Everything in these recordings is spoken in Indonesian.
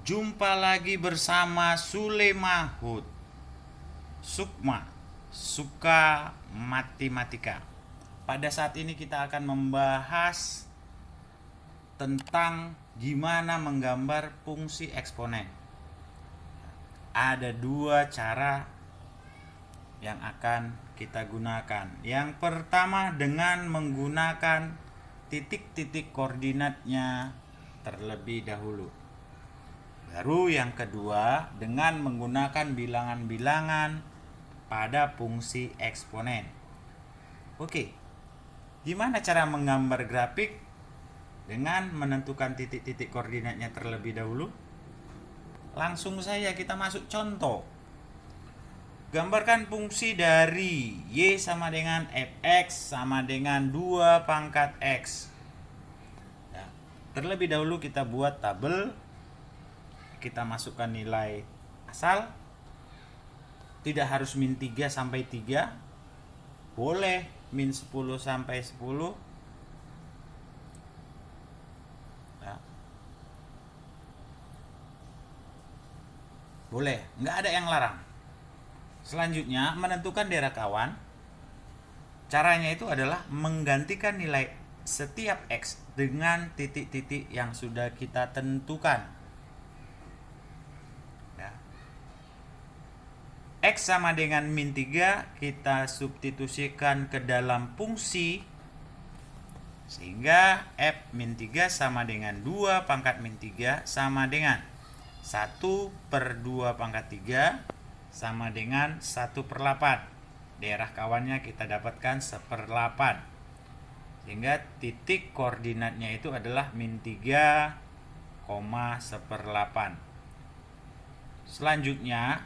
Jumpa lagi bersama Sule Mahut, Sukma, Suka Matematika. Pada saat ini kita akan membahas tentang gimana menggambar fungsi eksponen. Ada dua cara yang akan kita gunakan. Yang pertama dengan menggunakan titik-titik koordinatnya terlebih dahulu. Baru yang kedua dengan menggunakan bilangan-bilangan pada fungsi eksponen. Oke, gimana cara menggambar grafik dengan menentukan titik-titik koordinatnya terlebih dahulu? Langsung saja kita masuk contoh. Gambarkan fungsi dari Y sama dengan Fx sama dengan 2 pangkat X. Ya, terlebih dahulu kita buat tabel. Kita masukkan nilai asal. Tidak harus min 3 sampai 3. Boleh min 10 sampai 10. Ya. Boleh, nggak ada yang larang. Selanjutnya menentukan daerah kawan. Caranya itu adalah menggantikan nilai setiap X dengan titik-titik yang sudah kita tentukan. Ya. X sama dengan min 3 kita substitusikan ke dalam fungsi, sehingga F min 3 sama dengan 2 pangkat min 3 sama dengan 1 per 2 pangkat 3 sama dengan 1/8. Daerah kawannya kita dapatkan 1/8. Sehingga titik koordinatnya itu adalah min 3, 1/8. Selanjutnya,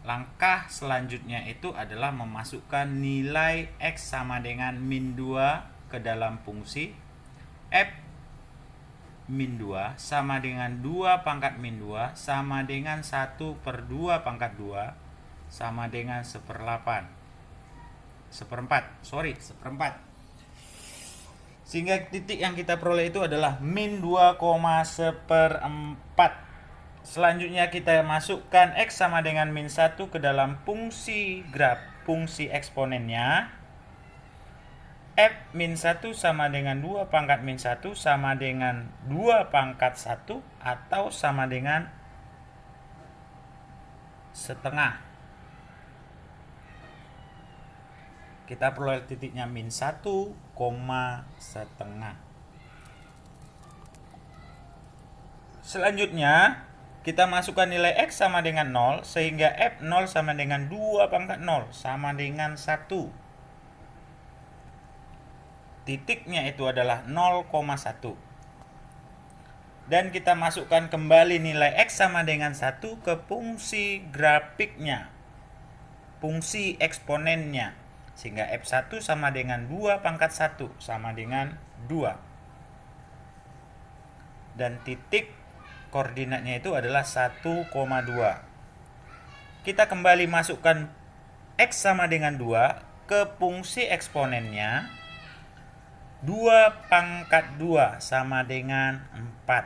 langkah selanjutnya itu adalah memasukkan nilai X sama dengan min 2 ke dalam fungsi. F min 2 sama dengan 2 pangkat min 2 sama dengan 1 per 2 pangkat 2 sama dengan 1/8. Seperempat. Sehingga titik yang kita peroleh itu adalah min 2,1/4. Selanjutnya kita masukkan X sama dengan min 1 ke dalam fungsi fungsi eksponennya. F min 1 sama dengan 2 pangkat min 1 sama dengan 2 pangkat 1 atau sama dengan setengah. Kita peroleh titiknya min 1, setengah. Selanjutnya kita masukkan nilai X sama dengan 0 sehingga F0 sama dengan 2 pangkat 0 sama dengan 1. Titiknya itu adalah 0,1. Dan kita masukkan kembali nilai X sama dengan 1 ke fungsi grafiknya, fungsi eksponennya. Sehingga F1 sama dengan 2 pangkat 1 sama dengan 2. Dan titik koordinatnya itu adalah 1,2. Kita kembali masukkan X sama dengan 2 ke fungsi eksponennya. 2 pangkat 2 sama dengan 4.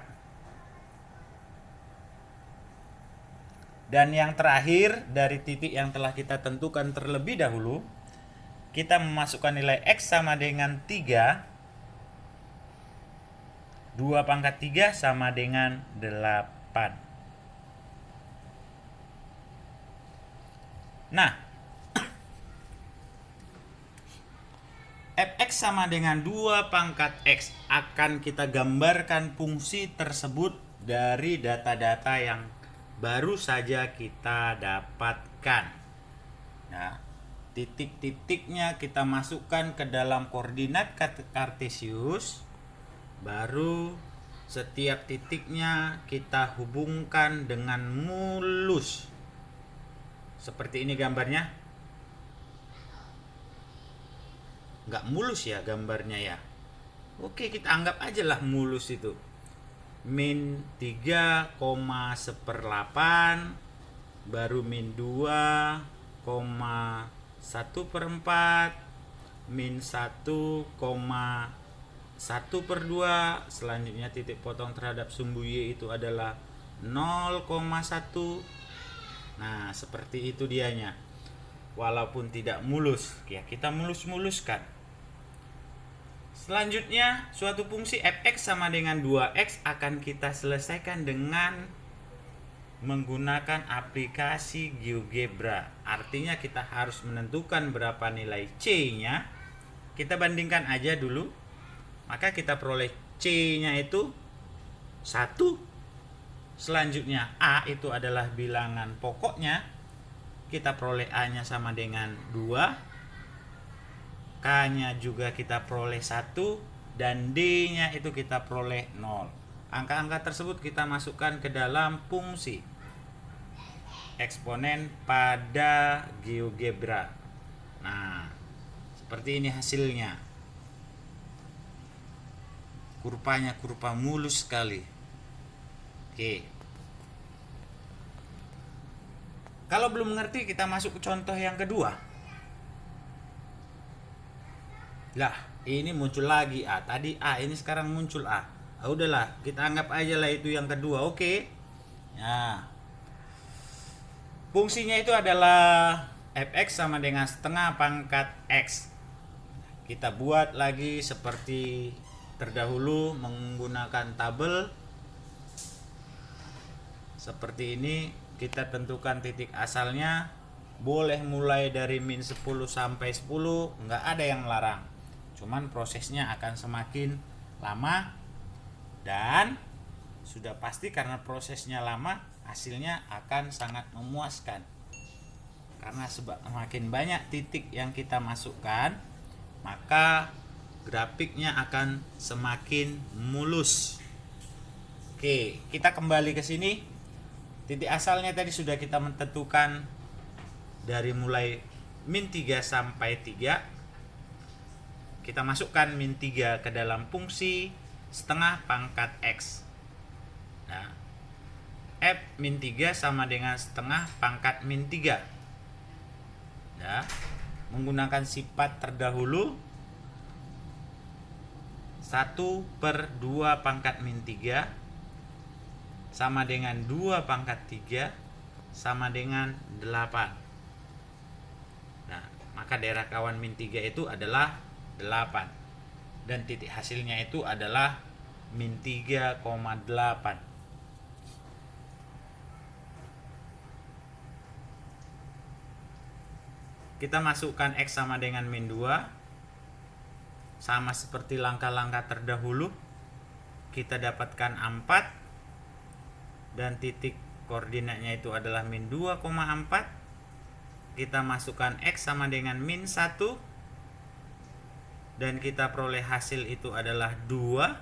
Dan yang terakhir dari titik yang telah kita tentukan terlebih dahulu, kita memasukkan nilai X sama dengan 3. 2 pangkat 3 sama dengan 8. Nah, Fx sama dengan 2 pangkat X akan kita gambarkan fungsi tersebut dari data-data yang baru saja kita dapatkan. Nah, titik-titiknya kita masukkan ke dalam koordinat kartesius. Baru setiap titiknya kita hubungkan dengan mulus. Seperti ini gambarnya. Nggak mulus ya gambarnya ya. Oke, kita anggap aja lah mulus itu. Min 3,1/8 baru min 2,1/4 min 1,1/2. Selanjutnya titik potong terhadap sumbu Y itu adalah 0,1. Nah, seperti itu dianya. Walaupun tidak mulus, ya kita mulus-muluskan. Selanjutnya, suatu fungsi fx sama dengan 2x akan kita selesaikan dengan menggunakan aplikasi GeoGebra. Artinya kita harus menentukan berapa nilai C-nya. Kita bandingkan aja dulu. Maka kita peroleh C-nya itu 1. Selanjutnya A itu adalah bilangan pokoknya. Kita peroleh A-nya sama dengan 2. K-nya juga kita peroleh 1. Dan D-nya itu kita peroleh 0. Angka-angka tersebut kita masukkan ke dalam fungsi eksponen pada GeoGebra. Nah, seperti ini hasilnya. Kurvanya kurva mulus sekali. Oke. Kalau belum mengerti, kita masuk ke contoh yang kedua. Lah, ini muncul lagi A. Tadi A, ini sekarang muncul A. Udahlah, kita anggap aja lah itu yang kedua. Oke. Nah, fungsinya itu adalah fx sama dengan setengah pangkat x. Kita buat lagi seperti terdahulu menggunakan tabel. Seperti ini. Kita tentukan titik asalnya, boleh mulai dari min 10 sampai 10, nggak ada yang larang. Cuman prosesnya akan semakin lama, dan sudah pasti karena prosesnya lama, hasilnya akan sangat memuaskan. Karena semakin banyak titik yang kita masukkan, maka grafiknya akan semakin mulus. Oke, kita kembali ke sini. Titik asalnya tadi sudah kita menentukan dari mulai min 3 sampai 3. Kita masukkan min 3 ke dalam fungsi setengah pangkat x. Nah, f min 3 sama dengan setengah pangkat min 3. Nah, menggunakan sifat terdahulu 1/2 pangkat min 3 sama dengan 2 pangkat 3 sama dengan 8. Nah, maka daerah kawan min 3 itu adalah 8. Dan titik hasilnya itu adalah min 3,8. Kita masukkan X sama dengan min 2. Sama seperti langkah-langkah terdahulu. Kita dapatkan 4. Dan titik koordinatnya itu adalah min 2,4. Kita masukkan X sama dengan min 1. Dan kita peroleh hasil itu adalah 2.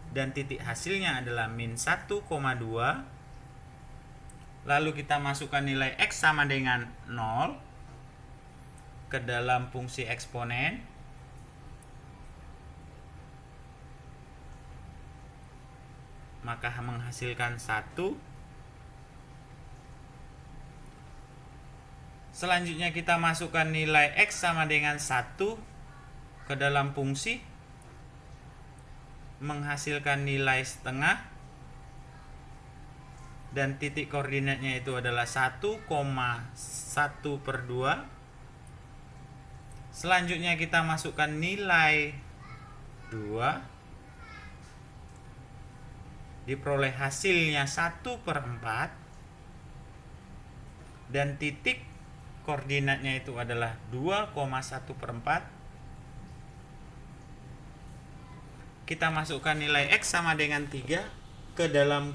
Dan titik hasilnya adalah min 1,2. Lalu kita masukkan nilai X sama dengan 0 ke dalam fungsi eksponen. Maka menghasilkan 1. Selanjutnya kita masukkan nilai X sama dengan 1 ke dalam fungsi, menghasilkan nilai setengah, dan titik koordinatnya itu adalah 1,1/2. Selanjutnya kita masukkan nilai 2. Diperoleh hasilnya 1/4. Dan titik koordinatnya itu adalah 2,1/4. Kita masukkan nilai X sama dengan 3 ke dalam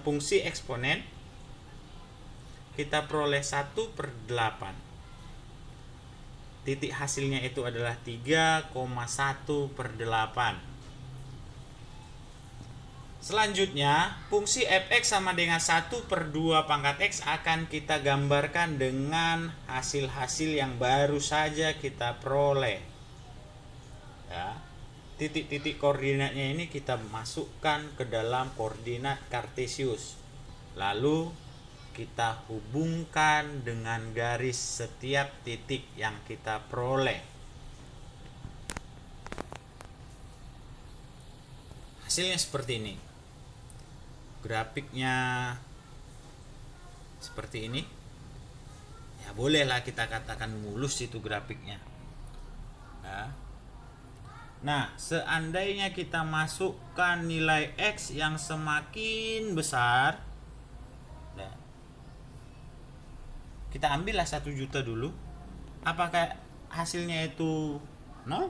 fungsi eksponen. Kita peroleh 1/8. Titik hasilnya itu adalah 3,1/8. Selanjutnya, fungsi fx sama dengan 1/2 pangkat x akan kita gambarkan dengan hasil-hasil yang baru saja kita peroleh. Ya, titik-titik koordinatnya ini kita masukkan ke dalam koordinat kartesius. Lalu kita hubungkan dengan garis setiap titik yang kita peroleh. Hasilnya seperti ini. grafiknya seperti ini, ya bolehlah kita katakan mulus itu grafiknya. Nah, seandainya kita masukkan nilai X yang semakin besar, kita ambillah 1 juta dulu. Apakah hasilnya itu 0?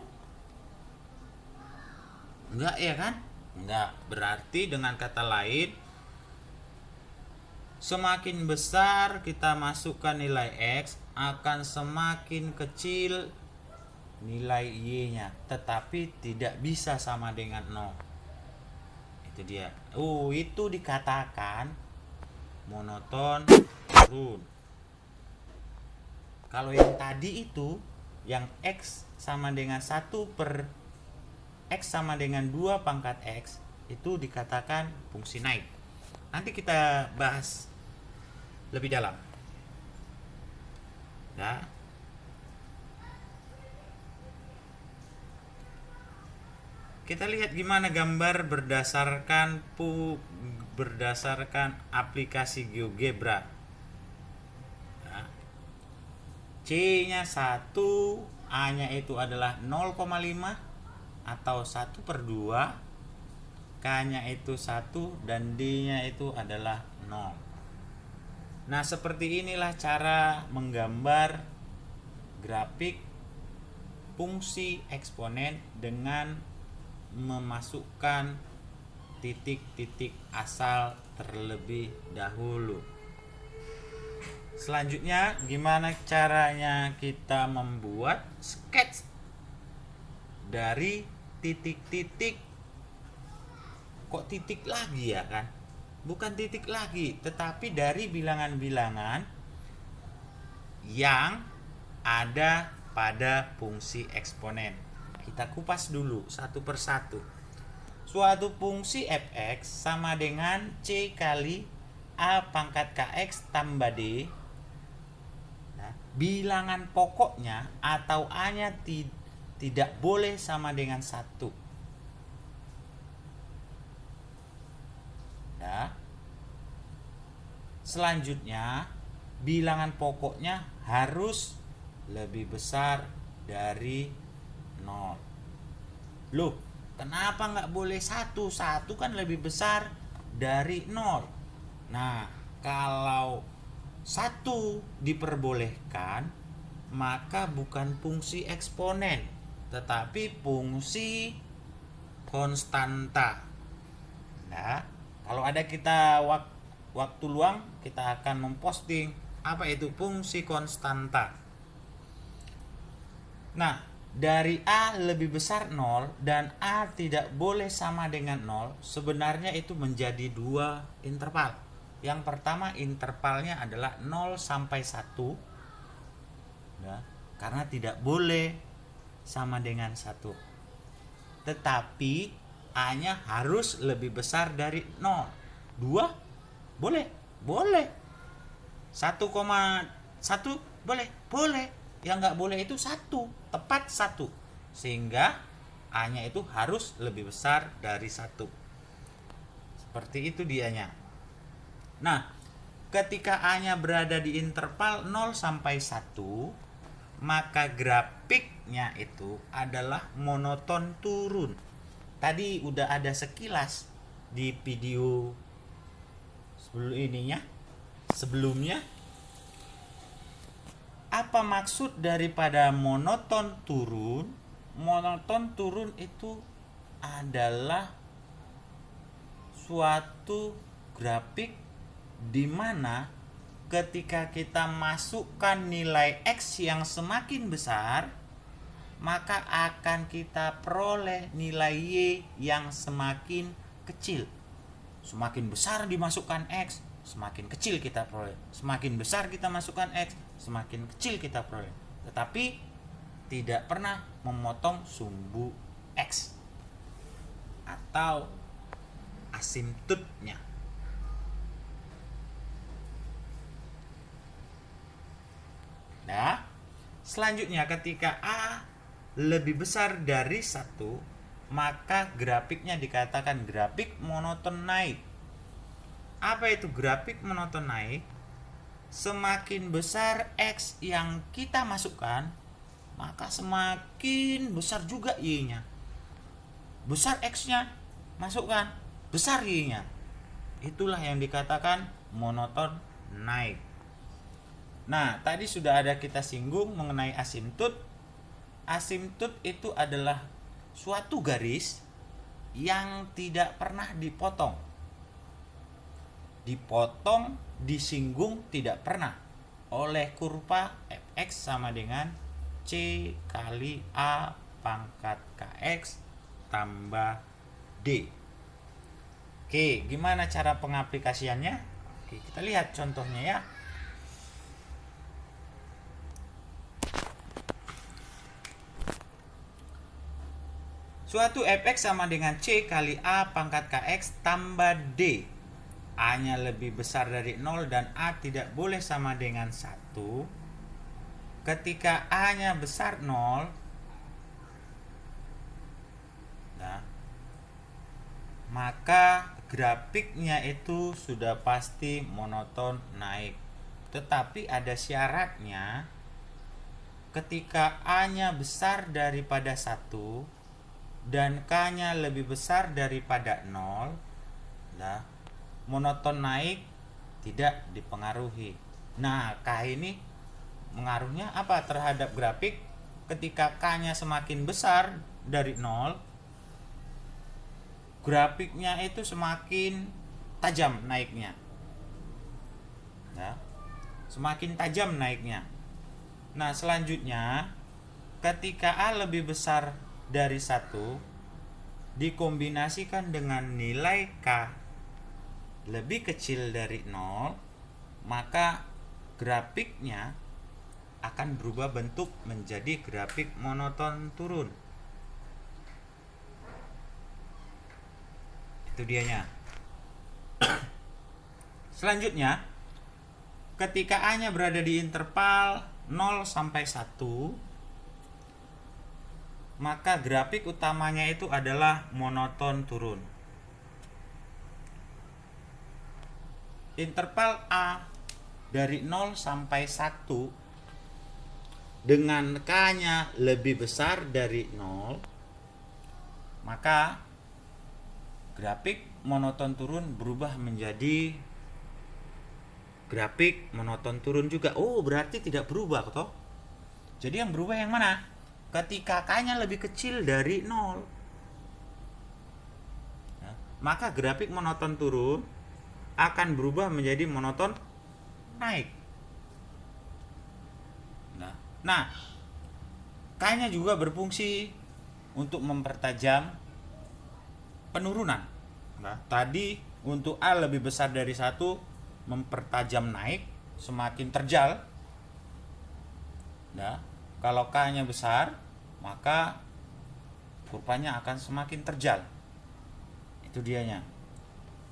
Enggak ya kan? Enggak. Berarti dengan kata lain, semakin besar kita masukkan nilai X, akan semakin kecil nilai Y-nya, tetapi tidak bisa sama dengan 0. Itu dia. Itu dikatakan monoton turun. Kalau yang tadi itu, yang X sama dengan 1 per X sama dengan 2 pangkat X, itu dikatakan fungsi naik. Nanti kita bahas lebih dalam. Nah, kita lihat gimana gambar berdasarkan aplikasi GeoGebra. Nah, C-nya 1, A-nya itu adalah 0,5 atau 1 per 2, K-nya itu 1, dan D-nya itu adalah 0. Nah, seperti inilah cara menggambar grafik fungsi eksponen dengan memasukkan titik-titik asal terlebih dahulu. Selanjutnya, gimana caranya kita membuat sketch dari titik-titik? Kok titik lagi ya kan? Bukan titik lagi, tetapi dari bilangan-bilangan yang ada pada fungsi eksponen. Kita kupas dulu satu persatu. Suatu fungsi f(x) sama dengan C kali A pangkat kx tambah D. Nah, bilangan pokoknya atau A-nya tidak boleh sama dengan 1. Nah, selanjutnya bilangan pokoknya harus lebih besar dari 0. Loh, kenapa nggak boleh 1? 1 kan lebih besar dari 0. Nah, kalau 1 diperbolehkan, maka bukan fungsi eksponen, tetapi fungsi konstanta. Nah, kalau ada kita waktu luang, kita akan memposting apa itu fungsi konstanta. Nah, dari A lebih besar 0 dan A tidak boleh sama dengan 0, sebenarnya itu menjadi 2 interval. Yang pertama intervalnya adalah 0 sampai 1, ya, karena tidak boleh sama dengan 1. Tetapi A-nya harus lebih besar dari 0. 2 boleh? Boleh. 1,1 boleh? Boleh. Yang nggak boleh itu 1, tepat 1, sehingga A-nya itu harus lebih besar dari 1. Seperti itu dianya. Nah, ketika A-nya berada di interval 0 sampai 1, maka grafiknya itu adalah monoton turun. Tadi udah ada sekilas di video sebelumnya. Apa maksud daripada monoton turun? Monoton turun itu adalah suatu grafik di mana ketika kita masukkan nilai X yang semakin besar, maka akan kita peroleh nilai Y yang semakin kecil. Semakin besar dimasukkan X, semakin kecil kita peroleh. Semakin besar kita masukkan X, semakin kecil kita peroleh. Tetapi tidak pernah memotong sumbu X atau asimptotnya. Nah, selanjutnya ketika A lebih besar dari 1, maka grafiknya dikatakan grafik monoton naik. Apa itu grafik monoton naik? Semakin besar X yang kita masukkan, maka semakin besar juga Y-nya. Besar X-nya, masukkan, besar Y-nya. Itulah yang dikatakan monoton naik. Nah, tadi sudah ada kita singgung mengenai asimtut. Asimtut itu adalah suatu garis yang tidak pernah dipotong. Dipotong, disinggung tidak pernah oleh kurva fx sama dengan C kali A pangkat kx tambah D. Oke, gimana cara pengaplikasiannya? Oke, kita lihat contohnya ya. Suatu fx sama dengan C kali A pangkat kx tambah D. A-nya lebih besar dari 0 dan A tidak boleh sama dengan 1. Ketika A-nya besar 0, nah, maka grafiknya itu sudah pasti monoton naik. Tetapi ada syaratnya, ketika A-nya besar daripada 1 dan K-nya lebih besar daripada 0, nah, monoton naik tidak dipengaruhi. Nah, K ini mengaruhnya apa terhadap grafik? Ketika K-nya semakin besar dari 0, grafiknya itu semakin tajam naiknya. Nah, semakin tajam naiknya. Nah, selanjutnya ketika A lebih besar dari 1 dikombinasikan dengan nilai K lebih kecil dari 0, maka grafiknya akan berubah bentuk menjadi grafik monoton turun. Itu dianya. Selanjutnya, ketika A-nya berada di interval 0 sampai 1, maka grafik utamanya itu adalah monoton turun. Interval A dari 0 sampai 1 dengan K-nya lebih besar dari 0, maka grafik monoton turun berubah menjadi grafik monoton turun juga. Oh, berarti tidak berubah toh? Jadi yang berubah yang mana? Ketika K-nya lebih kecil dari 0, nah, maka grafik monoton turun akan berubah menjadi monoton naik. Nah, K-nya juga berfungsi untuk mempertajam penurunan. Nah, tadi untuk A lebih besar dari 1 mempertajam naik, semakin terjal. Nah, kalau K-nya besar, maka kurvanya akan semakin terjal. Itu dianya.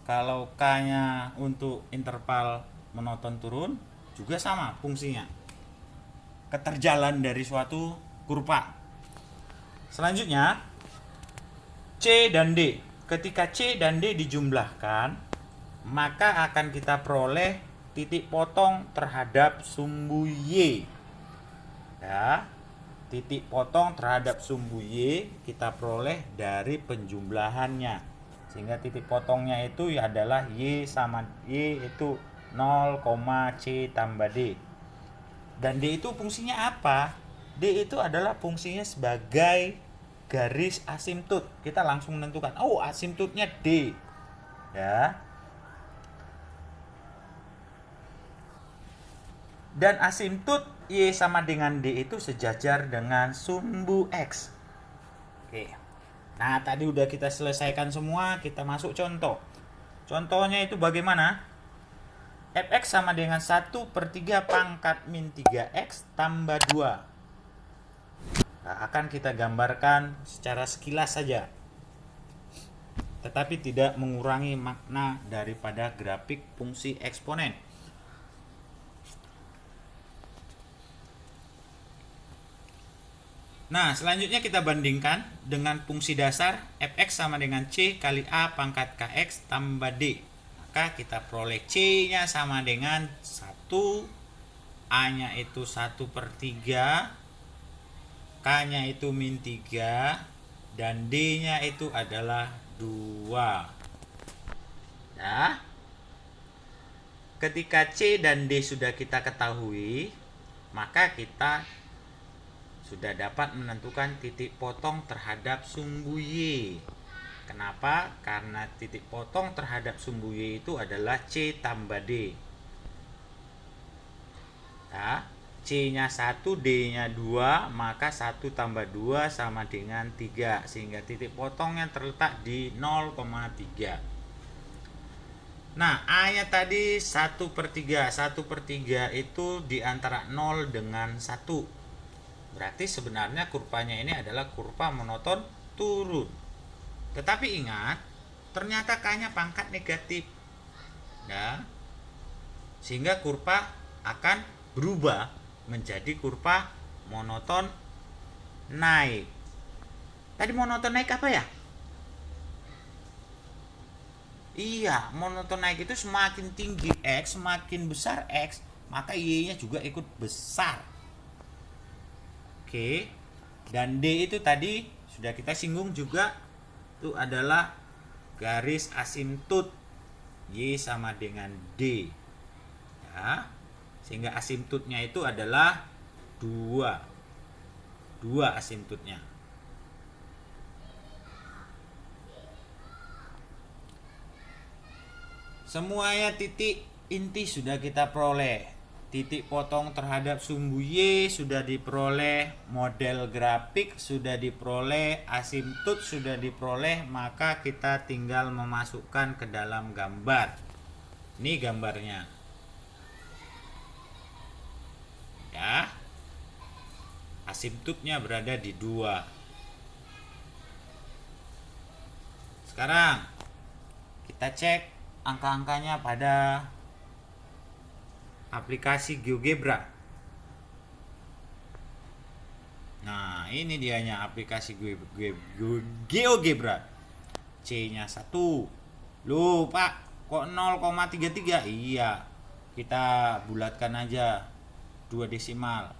Kalau K-nya untuk interval monoton turun juga sama fungsinya. Keterjalan dari suatu kurva. Selanjutnya, C dan D. Ketika C dan D dijumlahkan, maka akan kita peroleh titik potong terhadap sumbu Y. Ya, titik potong terhadap sumbu Y kita peroleh dari penjumlahannya. Sehingga titik potongnya itu adalah Y sama Y itu 0, C tambah D. Dan D itu fungsinya apa? D itu adalah fungsinya sebagai garis asimtut. Kita langsung menentukan, oh asimtutnya D. Ya. Dan asimtut Y sama dengan D itu sejajar dengan sumbu X. Oke. Nah, tadi udah kita selesaikan semua, kita masuk contoh. Contohnya itu bagaimana? Fx sama dengan 1/3 pangkat min 3x tambah 2. Nah, akan kita gambarkan secara sekilas saja, tetapi tidak mengurangi makna daripada grafik fungsi eksponen. Nah, selanjutnya kita bandingkan dengan fungsi dasar fx sama dengan c kali a pangkat kx tambah d. maka kita peroleh C-nya sama dengan 1, A-nya itu 1/3, K-nya itu -3, dan D-nya itu adalah 2. Nah, ketika C dan D sudah kita ketahui, maka kita sudah dapat menentukan titik potong terhadap sumbu Y. Kenapa? Karena titik potong terhadap sumbu Y itu adalah C tambah D. Nah, C-nya 1, D-nya 2, maka 1 tambah 2 sama dengan 3. Sehingga titik potongnya terletak di 0,3. Nah, A-nya tadi 1/3. 1/3 itu di antara 0 dengan 1. Berarti sebenarnya kurvanya ini adalah kurva monoton turun. Tetapi ingat, ternyata K-nya pangkat negatif. Ya. Sehingga kurva akan berubah menjadi kurva monoton naik. Tadi monoton naik apa ya? Iya, monoton naik itu semakin tinggi X, semakin besar X, maka Y-nya juga ikut besar. Oke. Dan D itu tadi sudah kita singgung juga, itu adalah garis asimptot Y sama dengan D. Ya. Sehingga asimptotnya itu adalah 2 asimptotnya. Semuanya titik inti sudah kita peroleh. Titik potong terhadap sumbu Y sudah diperoleh, model grafik sudah diperoleh, asimptot sudah diperoleh, maka kita tinggal memasukkan ke dalam gambar. Ini gambarnya. Ya, asimptotnya berada di 2. Sekarang kita cek angka-angkanya pada aplikasi GeoGebra. Nah, ini dianya aplikasi GeoGebra. C-nya 1. Loh, Pak, kok 0,33? Iya, kita bulatkan aja 2 desimal.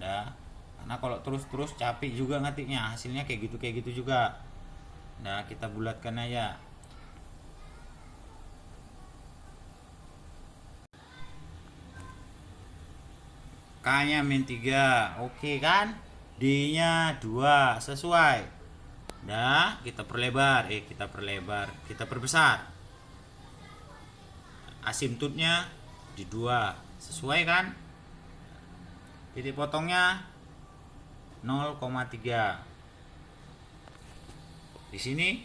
Nah, karena kalau terus-terus capek juga ngetiknya, hasilnya kayak gitu juga. Nah, kita bulatkan aja. K-nya -3, oke kan? D-nya 2, sesuai. Nah, kita perlebar, kita perbesar. Asimptotnya di 2, sesuai kan? Titik potongnya 0,3. Di sini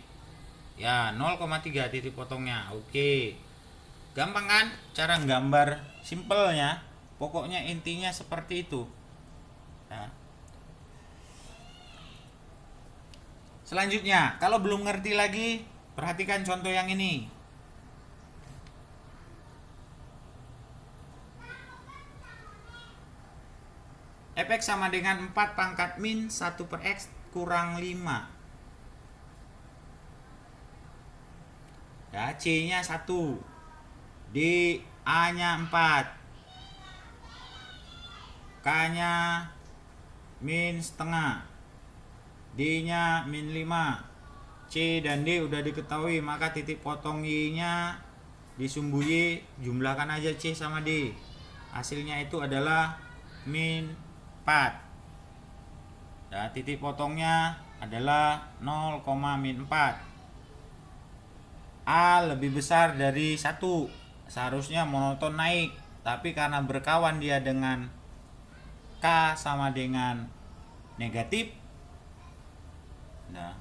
ya 0,3 titik potongnya. Oke. Gampang kan cara nggambar simpelnya? Pokoknya intinya seperti itu. Nah. Selanjutnya, kalau belum ngerti lagi, perhatikan contoh yang ini. Fx sama dengan 4 pangkat min 1/x kurang 5. Ya, C-nya 1. D, A-nya 4. K-nya min setengah. D-nya min 5. C dan D udah diketahui, maka titik potong Y-nya di sumbu Y jumlahkan aja C sama D. Hasilnya itu adalah min 4. Ya, titik potongnya adalah 0,-4. A lebih besar dari 1. Seharusnya monoton naik, tapi karena berkawan dia dengan K sama dengan negatif, nah,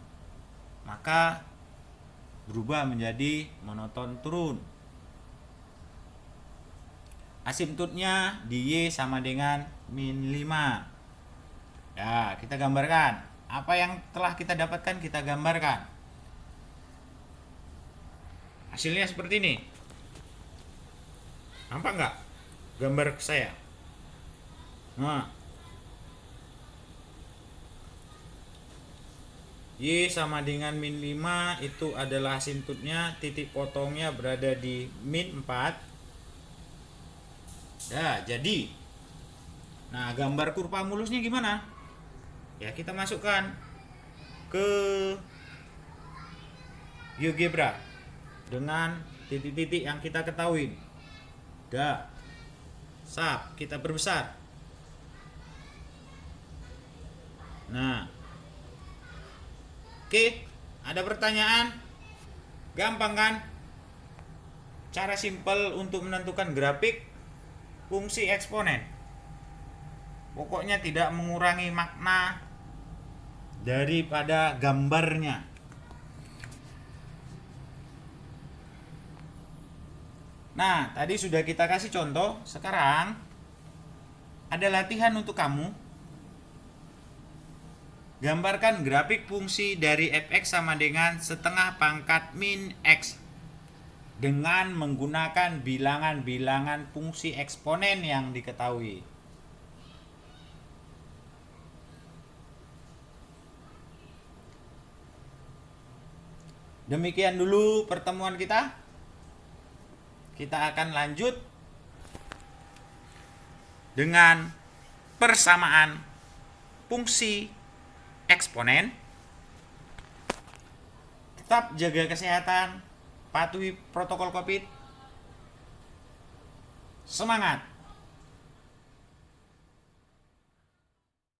maka berubah menjadi monoton turun. Asimptotnya di Y sama dengan min 5. Ya, kita gambarkan. Apa yang telah kita dapatkan kita gambarkan. Hasilnya seperti ini. Nampak nggak gambar saya? Nah, Y sama dengan min 5 itu adalah asintutnya, titik potongnya berada di min 4. Ya, jadi. Nah, gambar kurva mulusnya gimana? Ya, kita masukkan ke GeoGebra dengan titik-titik yang kita ketahui. Dah. Sap, kita perbesar. Nah. Oke, ada pertanyaan? Gampang kan? Cara simpel untuk menentukan grafik fungsi eksponen. Pokoknya tidak mengurangi makna daripada gambarnya. Nah, tadi sudah kita kasih contoh. Sekarang ada latihan untuk kamu. Gambarkan grafik fungsi dari fx sama dengan setengah pangkat min x dengan menggunakan bilangan-bilangan fungsi eksponen yang diketahui. Demikian dulu pertemuan kita. Kita akan lanjut dengan persamaan fungsi eksponen. Tetap jaga kesehatan, patuhi protokol COVID. Semangat!